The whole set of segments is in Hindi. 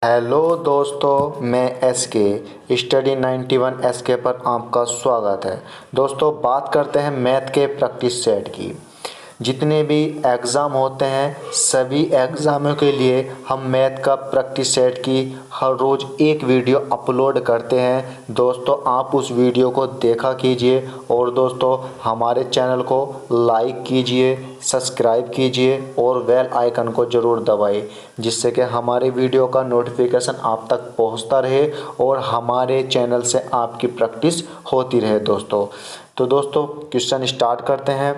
हेलो दोस्तों, मैं एस के स्टडी 91 एस के पर आपका स्वागत है। दोस्तों, बात करते हैं मैथ के प्रैक्टिस सेट की। जितने भी एग्ज़ाम होते हैं सभी एग्ज़ामों के लिए हम मैथ का प्रैक्टिस सेट की हर रोज़ एक वीडियो अपलोड करते हैं। दोस्तों, आप उस वीडियो को देखा कीजिए और दोस्तों हमारे चैनल को लाइक कीजिए, सब्सक्राइब कीजिए और बेल आइकन को ज़रूर दबाइए, जिससे कि हमारे वीडियो का नोटिफिकेशन आप तक पहुंचता रहे और हमारे चैनल से आपकी प्रैक्टिस होती रहे। तो दोस्तों क्वेश्चन स्टार्ट करते हैं।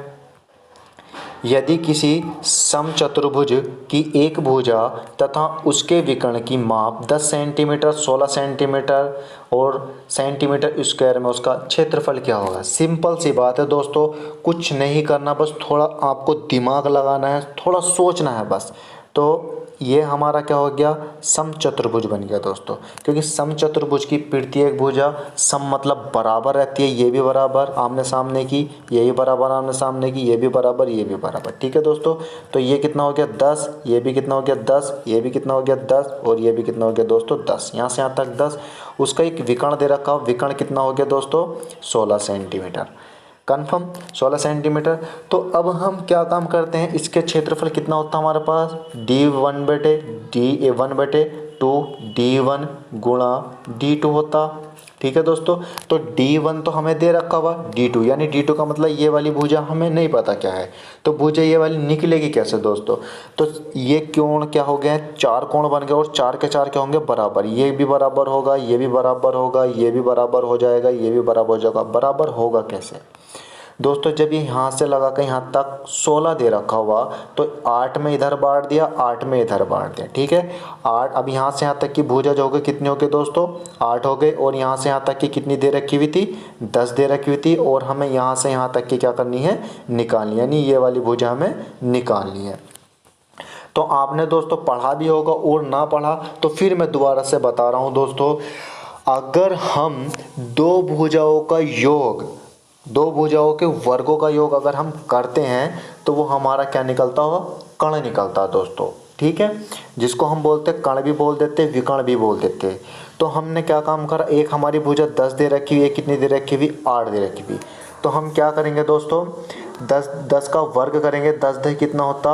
यदि किसी समचतुर्भुज की एक भुजा तथा उसके विकर्ण की माप 10 सेंटीमीटर, 16 सेंटीमीटर और सेंटीमीटर स्क्वायर में उसका क्षेत्रफल क्या होगा। सिंपल सी बात है दोस्तों, कुछ नहीं करना, बस थोड़ा आपको दिमाग लगाना है, थोड़ा सोचना है बस। तो ये हमारा क्या हो गया, समचतुर्भुज बन गया दोस्तों। क्योंकि समचतुर्भुज की प्रत्येक भुजा सम मतलब बराबर रहती है। ये भी बराबर आमने सामने की, ये भी बराबर आमने सामने की, ये भी बराबर, ये भी बराबर। ठीक है दोस्तों, तो ये कितना हो गया 10, ये भी कितना हो गया 10, ये भी कितना हो गया 10 और ये भी कितना हो गया दोस्तों 10। यहाँ से यहाँ तक 10। उसका एक विकर्ण दे रखा, विकर्ण कितना हो गया दोस्तों 16 सेंटीमीटर। Confirm 16 centimetre. तो अब हम क्या काम करते हैं, इसके क्षेत्रफल कितना होता है हमारे पास, D1/2 D1 गुणा D2 होता। ठीक है दोस्तों, तो D1 तो हमें दे रखा हुआ, D2 यानी D2 का मतलब ये वाली भुजा हमें नहीं पता क्या है, तो भुजा ये वाली निकलेगी कैसे दोस्तों। तो ये कोण क्या हो गए, 4 कोण बन गए और 4 के 4 क्या होंगे बराबर। ये भी बराबर होगा, ये भी बराबर होगा, ये भी बराबर हो जाएगा, ये भी बराबर हो जाएगा। बराबर होगा कैसे दोस्तों, जब ये यहाँ से लगा कर यहाँ तक 16 दे रखा हुआ तो 8 में इधर बांट दिया, 8 में इधर बांट दिया। ठीक है, 8। अब यहाँ से यहाँ तक की भुजा जो हो गई कितनी हो गई दोस्तों 8 हो गई। और यहाँ से यहाँ तक की कितनी दे रखी हुई थी, 10 दे रखी हुई थी। और हमें यहाँ से यहाँ तक की क्या करनी है, निकालनी, यानी ये वाली भुजा हमें निकालनी है। तो आपने दोस्तों पढ़ा भी होगा और ना पढ़ा तो फिर मैं दोबारा से बता रहा हूँ दोस्तों। अगर हम दो भुजाओं का योग, दो भुजाओं के वर्गों का योग अगर हम करते हैं तो वो हमारा क्या निकलता होगा, कर्ण निकलता है दोस्तों। ठीक है, जिसको हम बोलते हैं कर्ण भी बोल देते, विकर्ण भी बोल देते। तो हमने क्या काम करा, एक हमारी भुजा 10 दे रखी हुई, एक कितनी दे रखी हुई 8 दे रखी हुई। तो हम क्या करेंगे दोस्तों, 10 का वर्ग करेंगे, 10 दे कितना होता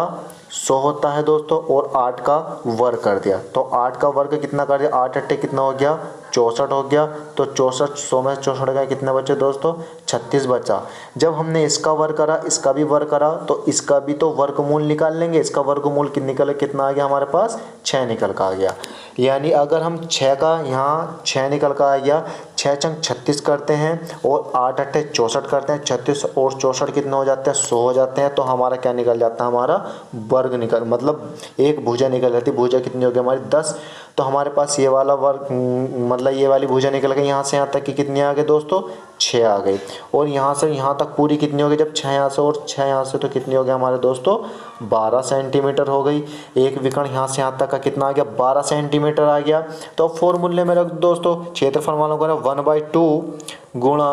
100 होता है दोस्तों। और 8 का वर्ग कर दिया, तो 8 का वर्ग कितना कर दिया, 8 अट्ठे कितना हो गया 64 हो गया। तो 64, 100 में 64 गए, कितने बचे दोस्तों 36 बचा। जब हमने इसका वर्ग करा, इसका भी वर्ग करा, तो इसका भी तो वर्गमूल निकाल लेंगे। इसका वर्गमूल निकल कितना आ गया हमारे पास 6 निकल का आ गया। यानी अगर हम 6 का यहाँ 6 निकल का आ गया, 6 चंग 36 करते हैं और 8 अट्ठे 64 करते हैं, 36 और 64 कितने हो जाते हैं 100 हो जाते हैं। तो हमारा क्या निकल जाता है, हमारा वर्ग निकल मतलब एक भुजा निकल जाती है। भुजा कितनी हो गई हमारी 10। तो हमारे पास ये वाला वर्ग मतलब ये वाली भुजा निकल गई। यहाँ से यहाँ तक की कितनी आ गई दोस्तों 6 आ गई। और यहाँ से यहाँ तक पूरी कितनी हो गई, जब 6 यहाँ से और 6 यहाँ से, तो कितनी हो गई हमारे दोस्तों 12 सेंटीमीटर हो गई। एक विकर्ण यहाँ से यहाँ तक का कितना आ गया 12 सेंटीमीटर आ गया। तो अब फॉर्मूले में रख दोस्तों, क्षेत्रफल वालों को ना 1/2 गुणा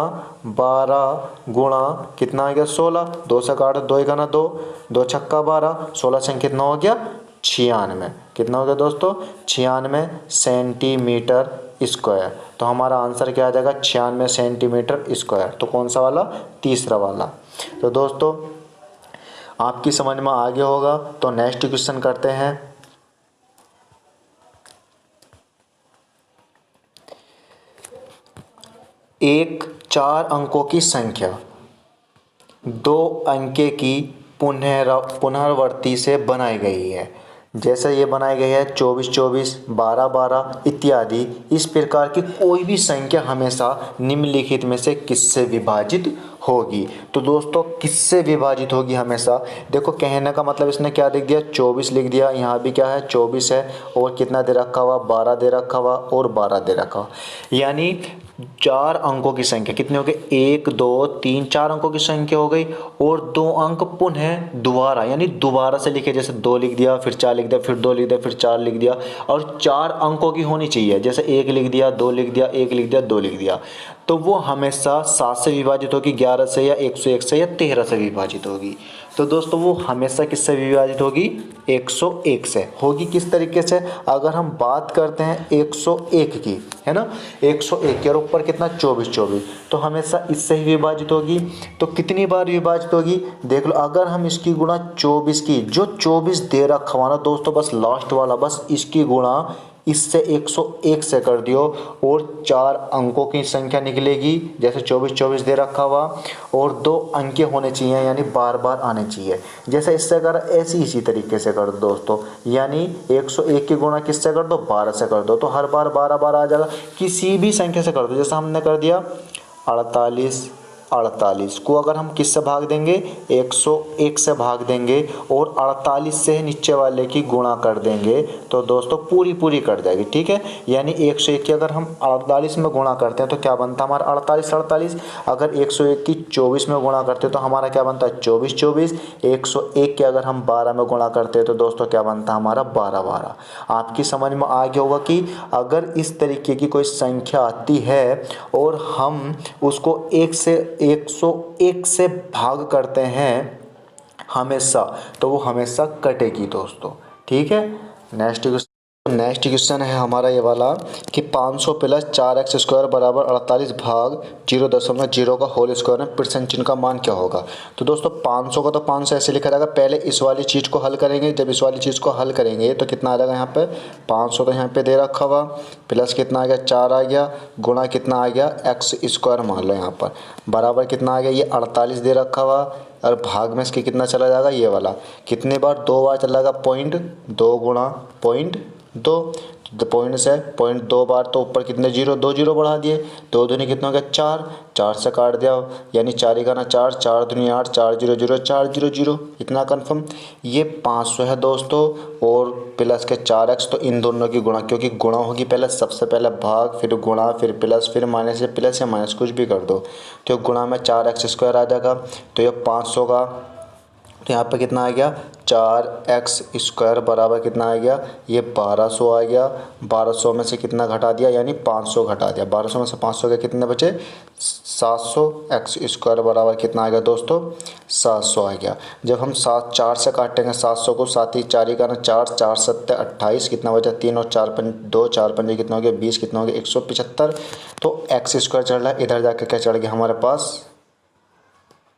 12 गुणा कितना आ गया 16, 2 से काट 2 1 2, 2 छक्का 12, 16 से कितना हो गया 96। कितना हो गया दोस्तों 96 सेंटीमीटर स्क्वायर। तो हमारा आंसर क्या आ जाएगा 96 सेंटीमीटर स्क्वायर। तो कौन सा वाला, तीसरा वाला। तो दोस्तों आपकी समझ में आ गया होगा। तो नेक्स्ट क्वेश्चन करते हैं। एक 4 अंकों की संख्या 2 अंके की पुनरावृत्ति से बनाई गई है। जैसे ये बनाई गई है 24 24, 12 12 इत्यादि। इस प्रकार की कोई भी संख्या हमेशा निम्नलिखित में से किससे विभाजित होगी। तो दोस्तों किससे विभाजित होगी हमेशा, देखो कहने का मतलब इसने क्या लिख दिया 24 लिख दिया, यहाँ भी क्या है 24 है और कितना दे रखा हुआ 12 दे रखा हुआ और 12 दे रखा हुआ। यानी 4 अंकों की संख्या कितनी हो गई 1 2 3 4 अंकों की संख्या हो गई। और 2 अंक पुनः दोबारा, यानी दोबारा से लिखे, जैसे 2 लिख दिया फिर 4 लिख दिया फिर 2 लिख दिया फिर 4 लिख दिया। और 4 अंकों की होनी चाहिए, जैसे 1 लिख दिया 2 लिख दिया 1 लिख दिया 2 लिख दिया। तो वो हमेशा 7 से विभाजित होगी, 11 से या 101 से या 13 से विभाजित होगी। तो दोस्तों वो हमेशा किससे विभाजित होगी, 101 से होगी। किस तरीके से, अगर हम बात करते हैं 101 की, है ना, 101 के और ऊपर कितना 24, तो हमेशा इससे ही विभाजित होगी। तो कितनी बार विभाजित होगी देख लो, अगर हम इसकी गुणा 24 की, जो 24 दे रखा हुआ ना दोस्तों, बस लास्ट वाला, बस इसकी गुणा इससे 101 से कर दियो और 4 अंकों की संख्या निकलेगी, जैसे 24 दे रखा हुआ, और 2 अंक होने चाहिए, यानी बार बार आने चाहिए। जैसे इससे कर, ऐसे इसी तरीके से कर दो दोस्तों, यानी 101 की गुणा किससे कर दो, 12 से कर दो, तो हर बार 12 बार आ जाएगा। किसी भी संख्या से कर दो, जैसे हमने कर दिया 48 को अगर हम किससे भाग देंगे, 101 से भाग देंगे और 48 से नीचे वाले की गुणा कर देंगे, तो दोस्तों पूरी कट जाएगी, ठीक है। यानी 101 की अगर हम 48 में गुणा करते हैं तो क्या बनता है हमारा 48, अगर 101 की 24 में गुणा करते हैं तो हमारा क्या बनता है 24, 101 के अगर हम 12 में गुणा करते हैं तो दोस्तों क्या बनता है हमारा 12। आपकी समझ में आ गया होगा कि अगर इस तरीके की कोई संख्या आती है और हम उसको 101 से भाग करते हैं हमेशा, तो वो हमेशा कटेगी दोस्तों, ठीक है। नेक्स्ट क्वेश्चन है हमारा ये वाला कि 500 प्लस 4x² बराबर 48 भाग 0.0 का होल स्क्वायर में परसेंट चिन्ह का मान क्या होगा। तो दोस्तों 500 का तो 500 ऐसे लिखा जाएगा, पहले इस वाली चीज़ को हल करेंगे। जब इस वाली चीज़ को हल करेंगे तो कितना आ जाएगा, यहाँ पे 500 तो यहाँ पे दे रखा हुआ, प्लस कितना आ गया 4 आ गया, गुणा कितना आ गया x² मान लो यहाँ पर, बराबर कितना आ गया ये 48 दे रखा हुआ, और भाग में इसके कितना चला जाएगा ये वाला, कितने बार 2 बार चला जाएगा 0.2 गुणा 0.2, पॉइंट से 0.2 बार, तो ऊपर कितने 2 जीरो बढ़ा दिए, 2 दूनी कितना हो गया 4 से काट दिया, यानी 4 ही गाना 4 दूनी 8, 4 0 0 4 0 0, इतना कन्फर्म। ये 500 है दोस्तों, और प्लस के 4x, तो इन दोनों की गुणा, क्योंकि गुणा होगी पहले, सबसे पहले भाग फिर गुणा फिर प्लस फिर माइनस, या प्लस या माइनस कुछ भी कर दो, तो गुणा में 4x² आ जाएगा। तो ये 500 का, तो यहाँ पे कितना आ गया 4x² बराबर कितना आ गया, ये 1200 आ गया। 1200 में से कितना घटा दिया, यानी 500 घटा दिया, 1200 में से 500 के कितने बचे 700, x² बराबर कितना आ गया दोस्तों 700 आ गया। जब हम 4 से काटेंगे 700 को, 7 ही 4 ही का 4, 4 7 28, कितना बचा 3 और 4 5 2, 4 5 कितना हो गया 20, कितना हो गया 175। तो x² चढ़ रहा है, इधर जाकर क्या चढ़ गया हमारे पास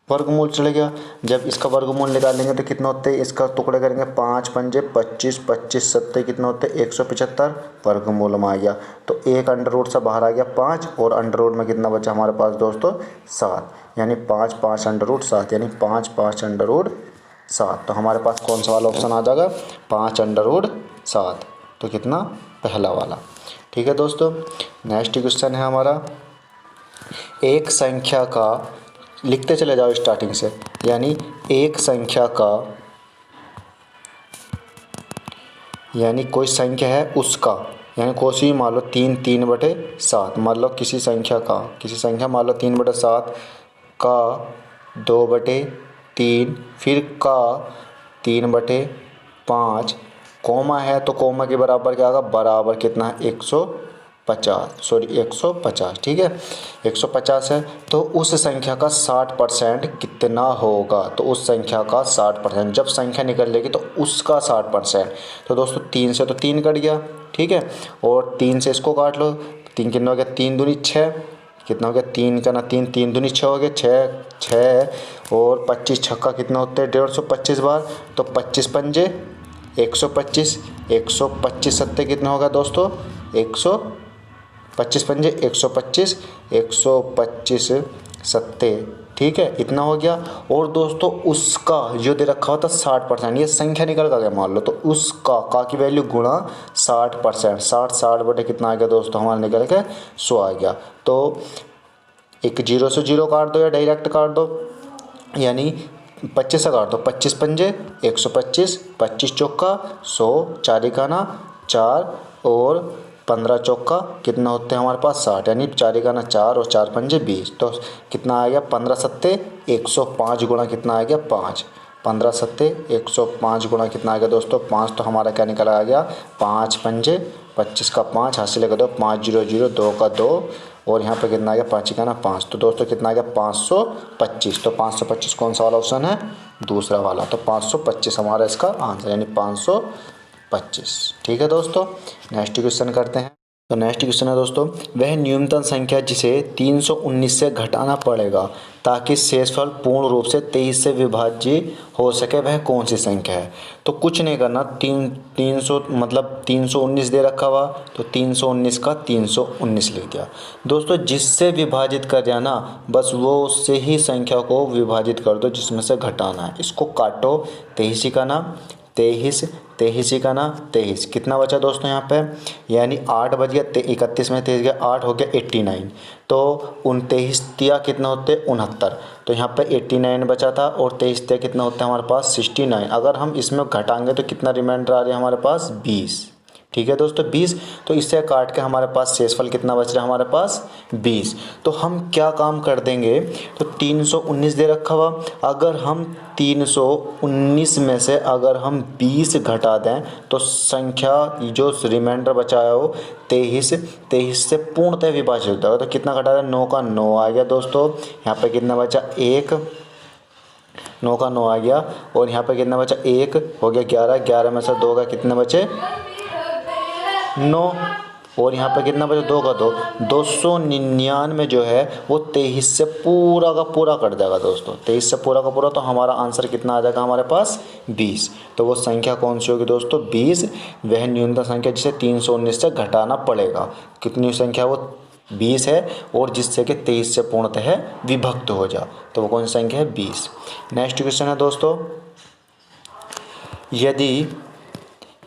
वर्गमूल चले गया। जब इसका वर्गमूल निकालेंगे तो कितना होते हैं, इसका टुकड़े करेंगे 5 पंजे 25, 25 सत्ते कितना होते हैं 175, वर्गमूल में आ गया। तो एक अंडर रूट से बाहर आ गया 5, और अंडर रूट में कितना बचा हमारे पास दोस्तों 7, यानी 5 5 अंडर रूट 7, यानी 5 5 अंडर रूट 7। तो हमारे पास कौन सा वाला ऑप्शन आ जाएगा 5 अंडर रूट 7, तो कितना पहला वाला, ठीक है दोस्तों। नेक्स्ट क्वेश्चन है हमारा, एक संख्या का, लिखते चले जाओ स्टार्टिंग से, यानी एक संख्या का, यानी कोई संख्या है उसका, यानी कोई सी मान लो 3/7, मान लो किसी संख्या मान लो 3/7 का 2/3, फिर का 3/5, कोमा है तो कोमा के बराबर क्या होगा, बराबर कितना है 150, ठीक है 150 है। तो उस संख्या का 60% कितना होगा, तो उस संख्या का 60%, जब संख्या निकल लेगी तो उसका 60%। तो दोस्तों 3 से तो 3 कट गया, ठीक है, और 3 से इसको काट लो, 3 कितना हो गया 3 दूनी 6, कितना हो गया 3 का 3, 3 दूनी 6 हो गया 6, और 25 छक्का कितना होते हैं 150 बार, तो 25 पंजे 125, 125 सत्ते कितना होगा दोस्तों 125 पंजे 125, 125 सत्ते, ठीक है इतना हो गया। और दोस्तों उसका जो दे रखा होता 60%, ये संख्या निकल का गया मान लो, तो उसका का की वैल्यू गुणा 60%, 60 बटे कितना आ गया दोस्तों हमारा निकल के 100 आ गया। तो एक 0 से 0 काट दो या डायरेक्ट काट दो, यानी 25 से काट दो, 25 पंजे 125, 25 चौका 100, 4 इकाना 4, और 15 चौका कितना होते हैं हमारे पास 60, यानी 4 इकाना 4 और 4 पंजे 20, तो कितना आ गया 15 सत्ते 105 गुणा कितना आ गया 5, 15 सत्ते 105 गुणा कितना आ गया दोस्तों 5, तो हमारा क्या निकल आ गया 5 पंजे 25 का 5 हासिल कर दो, 5 0 0 2 का 2 और यहाँ पे कितना आ गया 5 का ना 5, तो दोस्तों कितना आ गया 525। तो 525 कौन सा वाला ऑप्शन है, दूसरा वाला। तो 525 हमारा इसका आंसर, यानी 525। ठीक है दोस्तों, नेक्स्ट क्वेश्चन करते हैं। तो नेक्स्ट क्वेश्चन है दोस्तों, वह न्यूनतम संख्या जिसे 319 से घटाना पड़ेगा ताकि शेषफल पूर्ण रूप से 23 से विभाज्य हो सके, वह कौन सी संख्या है। तो कुछ नहीं करना, 300 मतलब 319 दे रखा हुआ, तो 319 का 319 लिख दिया दोस्तों। जिससे विभाजित कर दिया ना, बस वो उससे ही संख्या को विभाजित कर दो जिसमें से घटाना है। इसको काटो, 23 का ना 23, 23 का ना 23, कितना बचा दोस्तों यहाँ पे, यानी 8 बच गया, 31 में 23 गया 8 हो गया 89। तो 29 तिया कितना होते 69, तो यहाँ पे 89 बचा था, और 23 तिया कितना होता है हमारे पास 69। अगर हम इसमें घटाएंगे तो कितना रिमाइंडर आ रहा है हमारे पास 20। ठीक है दोस्तों 20, तो इससे काट के हमारे पास शेषफल कितना बच रहा है हमारे पास 20। तो हम क्या काम कर देंगे, तो 319 दे रखा हुआ, अगर हम 319 में से अगर हम 20 घटा दें तो संख्या जो रिमाइंडर बचाया हो 23 से पूर्णतः विभाजित होता है। तो कितना घटा दें, 9 का 9 आ गया दोस्तों। यहाँ पे कितना बचा 1, 9 का 9 आ गया, और यहाँ पे कितना बचा 1 हो गया 11, 11 में से 2 का कितने बचे 9, और यहाँ पे कितना बचा 2 का 2, 299 जो है वो 23 से पूरा का पूरा कट जाएगा दोस्तों, 23 से पूरा का पूरा। तो हमारा आंसर कितना आ जाएगा हमारे पास 20। तो वो संख्या कौन सी होगी दोस्तों 20, वह न्यूनतम संख्या जिसे 319 से घटाना पड़ेगा। कितनी संख्या वो 20 है, और जिससे कि 23 से पूर्णतः विभक्त हो जा, तो वो कौन सी संख्या है 20। नेक्स्ट क्वेश्चन है दोस्तों, यदि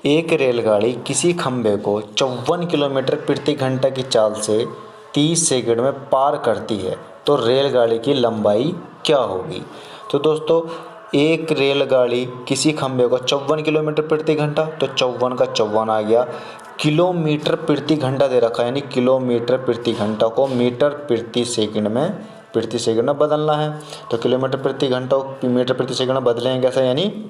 एक रेलगाड़ी किसी खंभे को 54 किलोमीटर प्रति घंटा की चाल से 30 सेकंड में पार करती है तो रेलगाड़ी की लंबाई क्या होगी। तो दोस्तों एक रेलगाड़ी किसी खंभे को 54 किलोमीटर प्रति घंटा, तो 54 का 54 आ गया, किलोमीटर प्रति घंटा दे रखा है, यानी किलोमीटर प्रति घंटा को मीटर प्रति सेकंड में बदलना है। तो किलोमीटर प्रति घंटा को मीटर प्रति सेकंड में बदलेंगे कैसे, यानी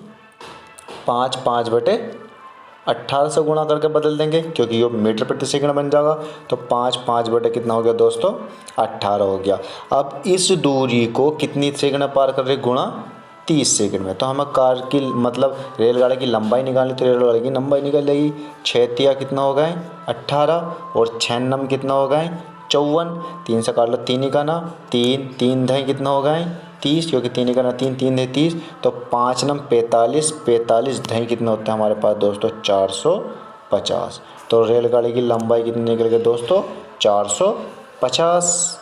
5/18 से गुणा करके बदल देंगे, क्योंकि ये मीटर प्रति सेकंड बन जाएगा। तो 5 बटे कितना हो गया दोस्तों 18 हो गया। अब इस दूरी को कितनी सेकंड में पार कर रही, गुणा 30 सेकंड में। तो हमें कार की मतलब रेलगाड़ी की लंबाई निकालनी, तो रेलगाड़ी की लंबाई निकलेगी 6 तिया कितना हो गए 18, और 6 नम कितना हो गए 54, 3 से काट लो 3 का ना 3, 3 दही कितना हो गए 30, क्योंकि 3 का ना 3, 3 दही 30, तो 5 नम 45, 45 दही कितना होता है हमारे पास दोस्तों 450। तो रेलगाड़ी की लंबाई कितनी निकल गई दोस्तों 450।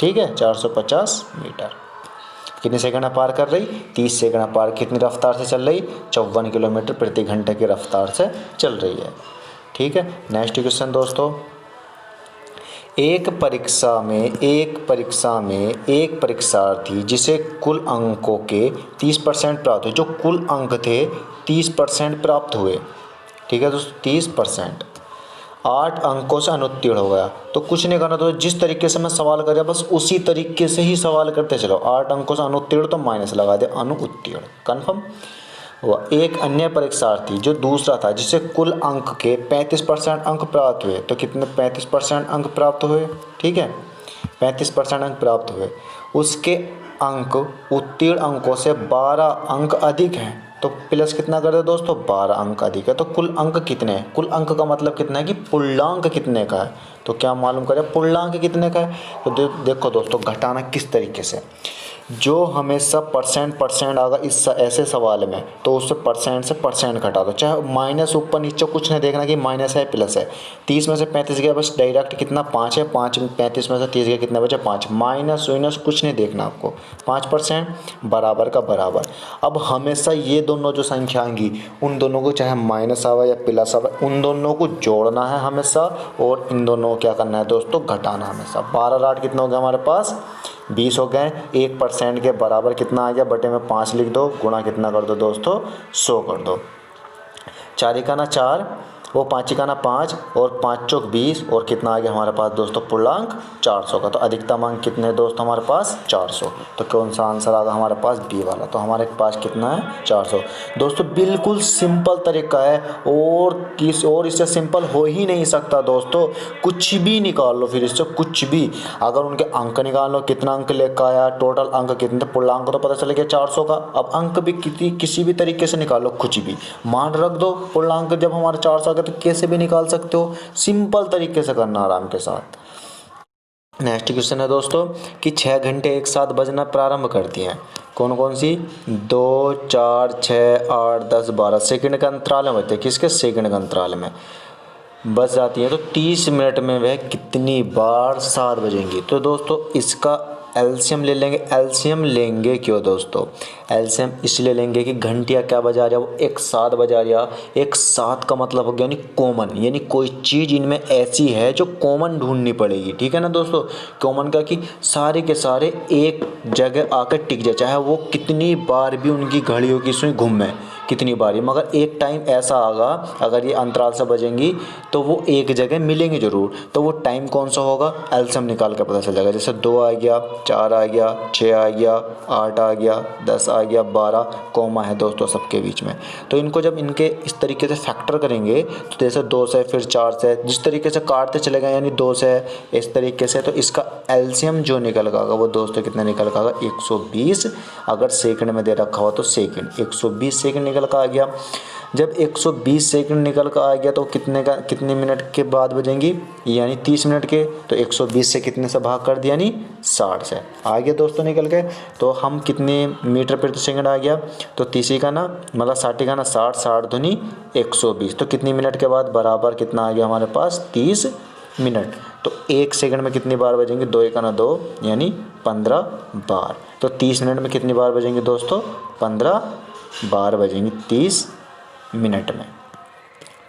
ठीक है 450 मीटर। कितने सेकंड में पार कर रही 30 सेकंड में पार, कितनी रफ्तार से चल रही 54 किलोमीटर प्रति घंटे की रफ्तार से चल रही है। ठीक है नेक्स्ट क्वेश्चन दोस्तों, एक परीक्षा में एक परीक्षार्थी जिसे कुल अंकों के 30% प्राप्त हुए, जो कुल अंक थे 30% प्राप्त हुए। ठीक है दोस्तों 30%, 8 अंकों से अनुत्तीर्ण हो गया। तो कुछ नहीं करना, तो जिस तरीके से मैं सवाल कर रहा बस उसी तरीके से ही सवाल करते चलो। 8 अंकों से अनुत्तीर्ण तो माइनस लगा दे, अनुत्तीर्ण कन्फर्म हुआ। एक अन्य परीक्षार्थी जो दूसरा था जिसे कुल अंक के 35% अंक प्राप्त हुए, तो कितने 35% अंक प्राप्त हुए। ठीक है 35% अंक प्राप्त हुए, उसके अंक उत्तीर्ण अंकों से 12 अंक अधिक हैं, तो प्लस कितना कर दो दोस्तों 12 अंक अधिक है। तो कुल अंक कितने हैं, कुल अंक का मतलब कितना है कि पूर्णांक कितने का है। तो क्या मालूम करें पूर्णांक कितने का है। तो देखो दोस्तों घटाना किस तरीके से, जो हमेशा परसेंट आगा इस ऐसे सवाल में, तो उससे परसेंट से परसेंट घटा दो, चाहे माइनस ऊपर नीचे कुछ नहीं देखना कि माइनस है प्लस है। 30 में से 35 गया बस डायरेक्ट कितना 5 है, 5 35 में से 30 गया कितना बचा 5, माइनस वाइनस कुछ नहीं देखना आपको, 5% बराबर का बराबर। अब हमेशा ये दोनों जो संख्या आएंगी उन दोनों को चाहे माइनस आवा या प्लस आवा उन दोनों को जोड़ना है हमेशा, और इन दोनों को क्या करना है दोस्तों घटाना हमेशा। 12 8 कितना हो गया हमारे पास 20 हो गए। 1% के बराबर कितना आ गया, बटे में 5 लिख दो, गुणा कितना कर दो दोस्तों 100 कर दो। 4 का ना 4, वो 5 का ना 5 और 5 चौक 20 और कितना आ गया हमारे पास दोस्तों पूर्णांक 400 का। तो अधिकतम अंक कितने दोस्तों हमारे पास 400। तो कौन सा आंसर आ गया हमारे पास बी वाला। तो हमारे पास कितना है 400। दोस्तों बिल्कुल सिंपल तरीका है और इससे सिंपल हो ही नहीं सकता दोस्तों। कुछ भी निकाल लो फिर इससे कुछ भी, अगर उनके अंक निकाल लो कितना अंक लेकर आया, टोटल अंक कितने, पूर्णांक तो पता चल गया 400 का। अब अंक भी किसी भी तरीके से निकाल लो, कुछ भी मान रख दो पूर्णांक। जब हमारे 400 आ गया तो कैसे भी निकाल सकते हो, सिंपल तरीके से करना आराम के साथ। नेक्स्ट क्वेश्चन है दोस्तों कि 6 घंटे एक साथ बजना प्रारंभ करती हैं। कौन कौन सी? 2, 4, 6, 8, 10, 12 सेकंड के अंतराल में बजते हैं। किसके? सेकंड के अंतराल में बज जाती है। तो 30 मिनट में वह कितनी बार 7 बजेंगी? तो दोस्तों इसका एलसीएम ले लेंगे। एलसीएम लेंगे क्यों दोस्तों? एलसीएम इसलिए लेंगे कि घंटिया क्या बजा रहा है, वो एक साथ बजा रहा है। एक साथ का मतलब हो गया यानी कॉमन, यानी कोई चीज़ इनमें ऐसी है जो कॉमन ढूंढनी पड़ेगी। ठीक है ना दोस्तों? कॉमन का कि सारे के सारे एक जगह आकर टिक जाए, चाहे वो कितनी बार भी उनकी घड़ियों की सुई घूमे कितनी बारी, मगर एक टाइम ऐसा आगा अगर ये अंतराल से बजेंगी तो वो एक जगह मिलेंगे ज़रूर। तो वो टाइम कौन सा होगा? एलसीएम निकाल कर पता चल जाएगा। जैसे 2 आ गया, 4 आ गया, 6 आ गया, 8 आ गया, 10 आ गया, 12 कॉमा है दोस्तों सबके बीच में। तो इनको जब इनके इस तरीके से फैक्टर करेंगे तो जैसे 2 से फिर 4 से जिस तरीके से काटते चले गए यानी 2 से इस तरीके से, तो इसका एलसीएम जो निकल का वो दोस्तों कितना निकल का? 120। अगर सेकंड में दे रखा हो तो सेकंड 120 सेकंड निकल का आ गया। जब 120 सेकंड निकल का आ गया तो कितने मिनट के बाद बजेंगी? यानी 30 मिनट के। तो 120 से कितने से भाग कर दिया? यानी 60 से आ गया दोस्तों निकल के। तो हम कितने मीटर प्रति सेकंड आ गया? तो 30 का ना मतलब 60 का ना 60, 60 दूनी 120। तो कितनी मिनट के बाद बराबर कितना आ गया हमारे पास? 30 मिनट। तो 1 सेकंड में कितनी बार बजेंगे? 2 का ना 2 यानी 15 बार। तो 30 मिनट में कितनी बार बजेंगे दोस्तों? 15 बार बजेंगी 30 मिनट में।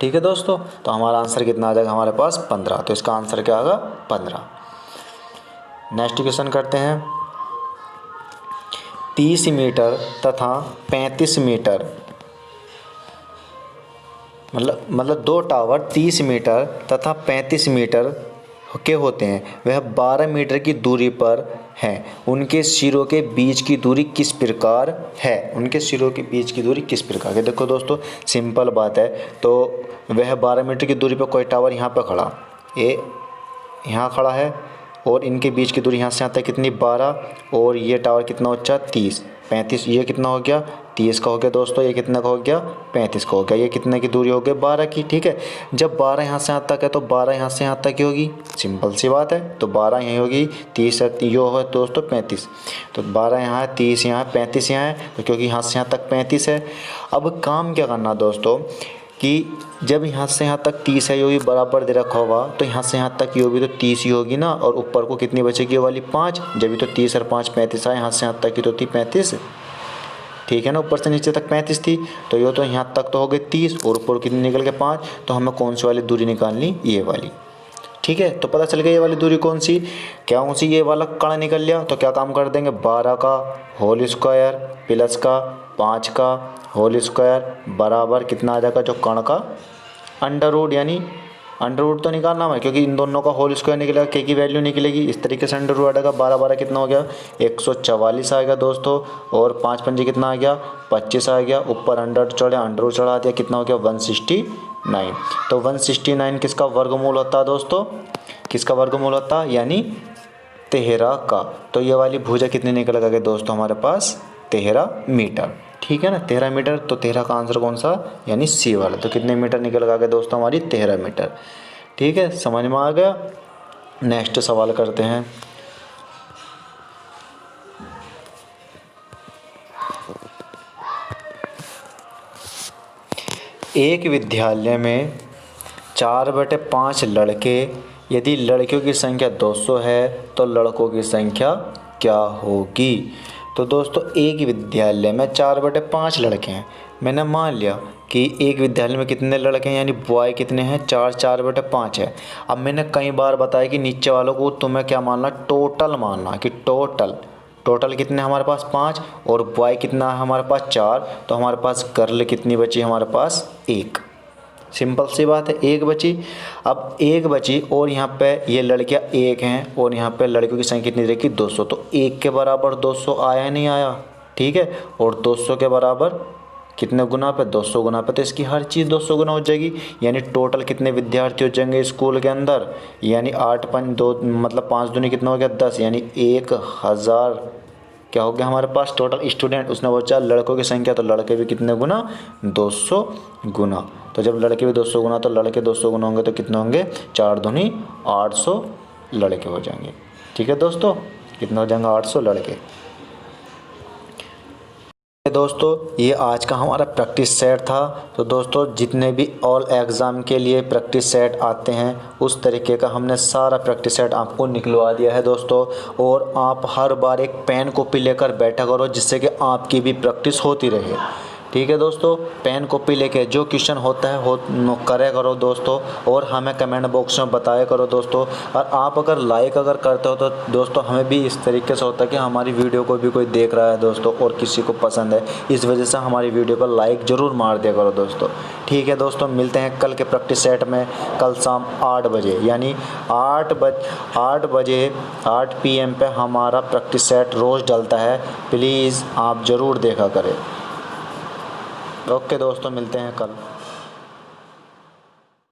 ठीक है दोस्तों? तो हमारा आंसर कितना आ जाएगा हमारे पास? 15। तो इसका आंसर क्या आएगा? 15। नेक्स्ट क्वेश्चन करते हैं। 30 मीटर तथा 35 मीटर मतलब 2 टावर 30 मीटर तथा 35 मीटर के होते हैं। वह 12 मीटर की दूरी पर हैं। उनके सिरों के बीच की दूरी किस प्रकार है? उनके सिरों के बीच की दूरी किस प्रकार है? देखो दोस्तों सिंपल बात है। तो वह 12 मीटर की दूरी पर कोई टावर यहाँ पर खड़ा, ये यहाँ खड़ा है और इनके बीच की दूरी यहाँ से यहाँ तक कितनी? 12। और ये टावर कितना ऊंचा? 30, 35। ये कितना हो गया? 30 का हो गया दोस्तों। ये कितना का हो गया? 35 का हो गया। ये कितने की दूरी हो गई? 12 की। ठीक है, जब 12 यहाँ से यहाँ तक है तो 12 यहाँ से यहाँ तक की होगी, सिंपल सी बात है। तो 12 यहीं होगी, 30 यो है दोस्तों 35। तो 12 यहाँ है, 30 यहाँ है, 35 यहाँ है, तो क्योंकि यहाँ से यहाँ तक 35 है। अब काम क्या करना दोस्तों कि जब यहाँ से यहाँ तक 30 है, ये भी बराबर दे रखा होगा, तो यहाँ से यहाँ तक ये होगी तो 30 ही होगी ना। और ऊपर को कितनी बचेगी? ये वाली 5। जब भी तो 30 और 5 35 है, यहाँ से यहाँ तक की तो थी 35। ठीक है ना, ऊपर से नीचे तक 35 थी। तो ये तो यहाँ तक तो हो गई 30 और ऊपर कितनी निकल के 5। तो हमें कौन सी वाली दूरी निकालनी? ये वाली। ठीक है, तो पता चल गया ये वाली दूरी कौन सी? क्या कौन सी? ये वाला कण निकल लिया। तो क्या काम कर देंगे? 12 का होल स्क्वायर प्लस का 5 का होल स्क्वायर बराबर कितना आ जाएगा? जो कण का अंडर रूट, यानी अंडर रूट तो निकालना है क्योंकि इन दोनों का होल स्क्वायर निकलेगा, के की वैल्यू निकलेगी। इस तरीके से अंडर रूट आएगा। 12 12 कितना हो गया? 144 आएगा दोस्तों। और 5 पंजे कितना आ गया? 25 आ गया। ऊपर अंडर चढ़े, अंडर रूट चढ़ा दिया, कितना हो गया? 169। तो 169 किसका वर्गमूल होता है दोस्तों? किसका वर्गमूल होता है? यानी 13 का। तो ये वाली भुजा कितनी निकल गई दोस्तों हमारे पास? 13 मीटर। ठीक है ना, 13 मीटर। तो 13 का आंसर कौन सा? यानी सी वाला। तो कितने मीटर निकल गए दोस्तों? हमारी 13 मीटर। ठीक है, समझ में आ गया। नेक्स्ट सवाल करते हैं। एक विद्यालय में 4/5 लड़के, यदि लड़कियों की संख्या 200 है तो लड़कों की संख्या क्या होगी? तो दोस्तों एक विद्यालय में 4/5 लड़के हैं। मैंने मान लिया कि एक विद्यालय में कितने लड़के हैं, यानी बॉय कितने हैं? 4, 4/5 है। अब मैंने कई बार बताया कि नीचे वालों को तुम्हें क्या मानना? टोटल मानना, कि टोटल कितने हमारे पास? 5। और बॉय कितना है हमारे पास? 4। तो हमारे पास गर्ल कितनी बची? हमारे पास 1। सिंपल सी बात है, एक बची। अब एक बची और यहाँ पे ये लड़कियाँ एक हैं और यहाँ पे लड़कियों की संख्या कितनी रहेगी 200। तो एक के बराबर 200 आया नहीं आया, ठीक है। और 200 के बराबर कितने गुना पे, 200 गुना पे, तो इसकी हर चीज़ 200 गुना हो जाएगी। यानी टोटल कितने विद्यार्थी हो जाएंगे स्कूल के अंदर, यानी 8 5 2 मतलब 5 दूनी कितना हो गया 10, यानी 1000 क्या हो गया हमारे पास टोटल स्टूडेंट। उसने बोला लड़कों की संख्या, तो लड़के भी कितने गुना 200 गुना। तो जब लड़के भी 200 गुना, तो लड़के 200 गुना होंगे तो कितने होंगे 4 दूनी 800 लड़के हो जाएंगे। ठीक है दोस्तों, कितना हो जाएंगे 800 लड़के। दोस्तों ये आज का हमारा प्रैक्टिस सेट था। तो दोस्तों जितने भी ऑल एग्ज़ाम के लिए प्रैक्टिस सेट आते हैं उस तरीके का हमने सारा प्रैक्टिस सेट आपको निकलवा दिया है दोस्तों। और आप हर बार एक पेन कॉपी लेकर बैठा करो जिससे कि आपकी भी प्रैक्टिस होती रहे। ठीक है दोस्तों, पेन कॉपी लेके जो क्वेश्चन होता है करे करो दोस्तों, और हमें कमेंट बॉक्स में बताया करो दोस्तों। और आप अगर लाइक अगर करते हो तो दोस्तों हमें भी इस तरीके से होता है कि हमारी वीडियो को भी कोई देख रहा है दोस्तों और किसी को पसंद है, इस वजह से हमारी वीडियो पर लाइक ज़रूर मार दिया करो दोस्तों। ठीक है दोस्तों, मिलते हैं कल के प्रैक्टिस सेट में, कल शाम 8 बजे, यानी 8 बजे 8 PM पे हमारा प्रैक्टिस सेट रोज़ डलता है। प्लीज़ आप ज़रूर देखा करें। ओके दोस्तों, मिलते हैं कल।